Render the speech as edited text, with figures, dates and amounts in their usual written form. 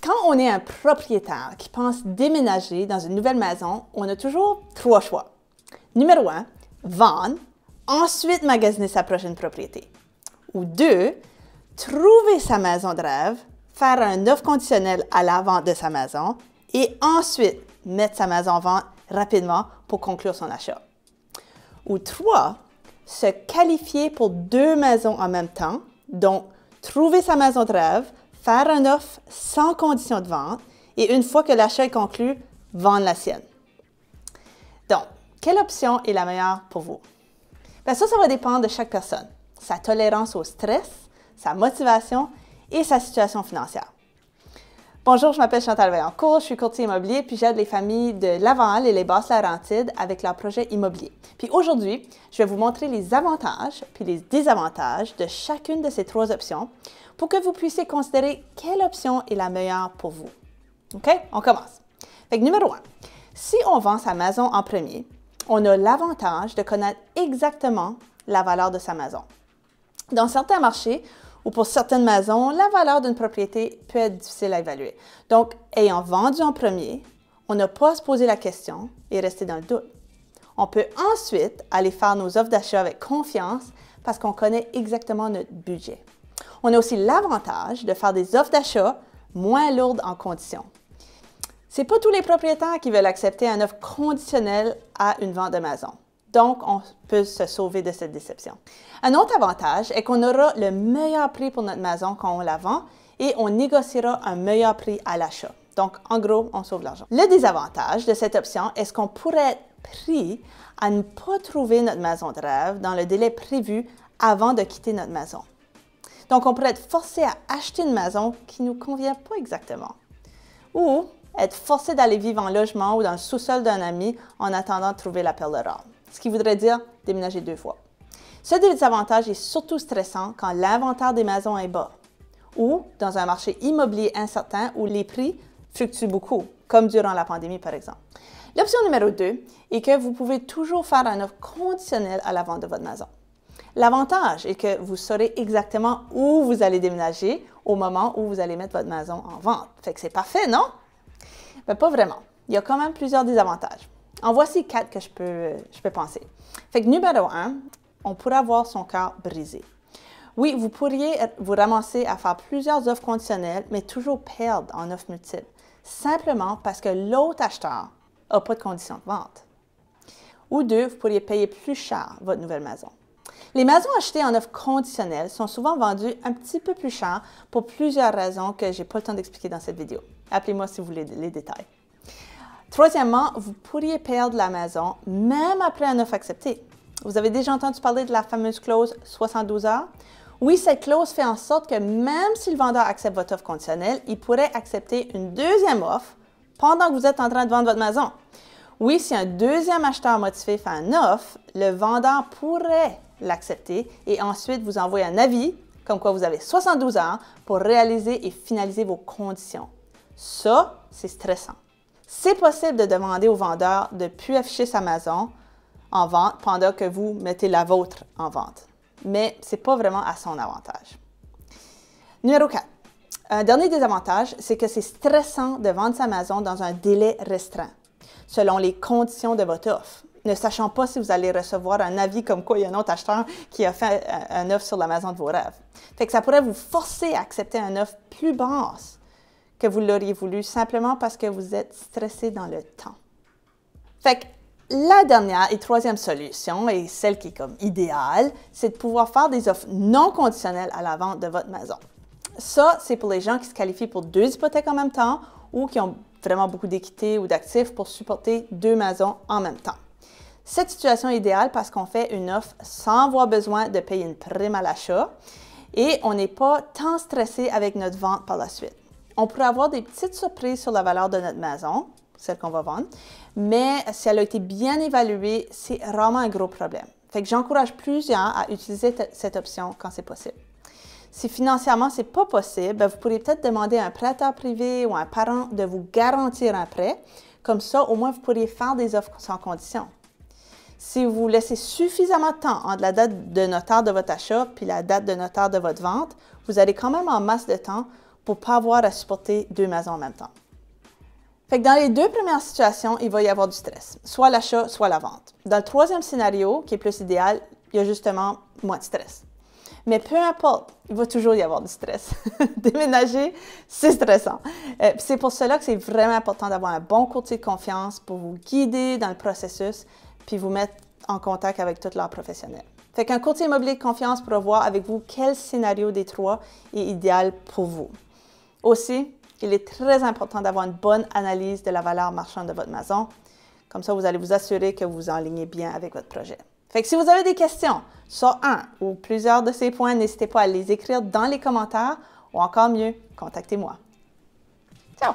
Quand on est un propriétaire qui pense déménager dans une nouvelle maison, on a toujours 3 choix. Numéro 1, vendre, ensuite magasiner sa prochaine propriété. Ou 2, trouver sa maison de rêve, faire un offre conditionnelle à la vente de sa maison et ensuite mettre sa maison en vente rapidement pour conclure son achat. Ou 3, se qualifier pour 2 maisons en même temps, donc trouver sa maison de rêve, faire une offre sans condition de vente et une fois que l'achat est conclu, vendre la sienne. Donc, quelle option est la meilleure pour vous? Bien, ça va dépendre de chaque personne, sa tolérance au stress, sa motivation et sa situation financière. Bonjour, je m'appelle Chantal Vaillancourt, je suis courtier immobilier puis j'aide les familles de Laval et les Basses-Laurentides avec leurs projets immobiliers. Puis aujourd'hui, je vais vous montrer les avantages puis les désavantages de chacune de ces 3 options pour que vous puissiez considérer quelle option est la meilleure pour vous. OK? On commence. Fait que numéro 1, si on vend sa maison en premier, on a l'avantage de connaître exactement la valeur de sa maison. Dans certains marchés, ou pour certaines maisons, la valeur d'une propriété peut être difficile à évaluer. Donc, ayant vendu en premier, on n'a pas à se poser la question et rester dans le doute. On peut ensuite aller faire nos offres d'achat avec confiance parce qu'on connaît exactement notre budget. On a aussi l'avantage de faire des offres d'achat moins lourdes en conditions. Ce n'est pas tous les propriétaires qui veulent accepter une offre conditionnelle à une vente de maison. Donc, on peut se sauver de cette déception. Un autre avantage est qu'on aura le meilleur prix pour notre maison quand on la vend et on négociera un meilleur prix à l'achat. Donc, en gros, on sauve l'argent. Le désavantage de cette option est qu'on pourrait être pris à ne pas trouver notre maison de rêve dans le délai prévu avant de quitter notre maison. Donc, on pourrait être forcé à acheter une maison qui ne nous convient pas exactement. Ou être forcé d'aller vivre en logement ou dans le sous-sol d'un ami en attendant de trouver la perle rare. Ce qui voudrait dire déménager 2 fois. Ce désavantage est surtout stressant quand l'inventaire des maisons est bas ou dans un marché immobilier incertain où les prix fluctuent beaucoup, comme durant la pandémie par exemple. L'option numéro 2 est que vous pouvez toujours faire une offre conditionnelle à la vente de votre maison. L'avantage est que vous saurez exactement où vous allez déménager au moment où vous allez mettre votre maison en vente. Fait que c'est parfait, non? Mais pas vraiment. Il y a quand même plusieurs désavantages. En voici 4 que je peux penser. Fait que numéro 1, on pourrait avoir son cœur brisé. Oui, vous pourriez vous ramasser à faire plusieurs offres conditionnelles, mais toujours perdre en offres multiples, simplement parce que l'autre acheteur n'a pas de conditions de vente. Ou 2, vous pourriez payer plus cher votre nouvelle maison. Les maisons achetées en offre conditionnelle sont souvent vendues un petit peu plus cher pour plusieurs raisons que je n'ai pas le temps d'expliquer dans cette vidéo. Appelez-moi si vous voulez les détails. Troisièmement, vous pourriez perdre la maison même après une offre acceptée. Vous avez déjà entendu parler de la fameuse clause 72 heures? Oui, cette clause fait en sorte que même si le vendeur accepte votre offre conditionnelle, il pourrait accepter une deuxième offre pendant que vous êtes en train de vendre votre maison. Oui, si un deuxième acheteur motivé fait une offre, le vendeur pourrait l'accepter et ensuite vous envoyer un avis comme quoi vous avez 72 heures pour réaliser et finaliser vos conditions. Ça, c'est stressant. C'est possible de demander au vendeur de ne plus afficher sa maison en vente pendant que vous mettez la vôtre en vente. Mais ce n'est pas vraiment à son avantage. Numéro 4. Un dernier désavantage, c'est que c'est stressant de vendre sa maison dans un délai restreint, selon les conditions de votre offre, ne sachant pas si vous allez recevoir un avis comme quoi il y a un autre acheteur qui a fait une offre sur la maison de vos rêves. Fait que ça pourrait vous forcer à accepter une offre plus basse que vous l'auriez voulu simplement parce que vous êtes stressé dans le temps. Fait que la dernière et troisième solution, et celle qui est comme idéale, c'est de pouvoir faire des offres non conditionnelles à la vente de votre maison. Ça, c'est pour les gens qui se qualifient pour 2 hypothèques en même temps ou qui ont vraiment beaucoup d'équité ou d'actifs pour supporter 2 maisons en même temps. Cette situation est idéale parce qu'on fait une offre sans avoir besoin de payer une prime à l'achat et on n'est pas tant stressé avec notre vente par la suite. On pourrait avoir des petites surprises sur la valeur de notre maison, celle qu'on va vendre, mais si elle a été bien évaluée, c'est rarement un gros problème. Fait que j'encourage plusieurs à utiliser cette option quand c'est possible. Si financièrement, ce n'est pas possible, vous pourriez peut-être demander à un prêteur privé ou à un parent de vous garantir un prêt. Comme ça, au moins, vous pourriez faire des offres sans condition. Si vous laissez suffisamment de temps entre la date de notaire de votre achat puis la date de notaire de votre vente, vous avez quand même en masse de temps pour ne pas avoir à supporter 2 maisons en même temps. Fait que dans les 2 premières situations, il va y avoir du stress, soit l'achat, soit la vente. Dans le 3e scénario, qui est plus idéal, il y a justement moins de stress. Mais peu importe, il va toujours y avoir du stress. Déménager, c'est stressant. C'est pour cela que c'est vraiment important d'avoir un bon courtier de confiance pour vous guider dans le processus puis vous mettre en contact avec tous leurs professionnels. Fait qu'un courtier immobilier de confiance pourra voir avec vous quel scénario des 3 est idéal pour vous. Aussi, il est très important d'avoir une bonne analyse de la valeur marchande de votre maison. Comme ça, vous allez vous assurer que vous vous enlignez bien avec votre projet. Fait que si vous avez des questions sur un ou plusieurs de ces points, n'hésitez pas à les écrire dans les commentaires ou encore mieux, contactez-moi. Ciao!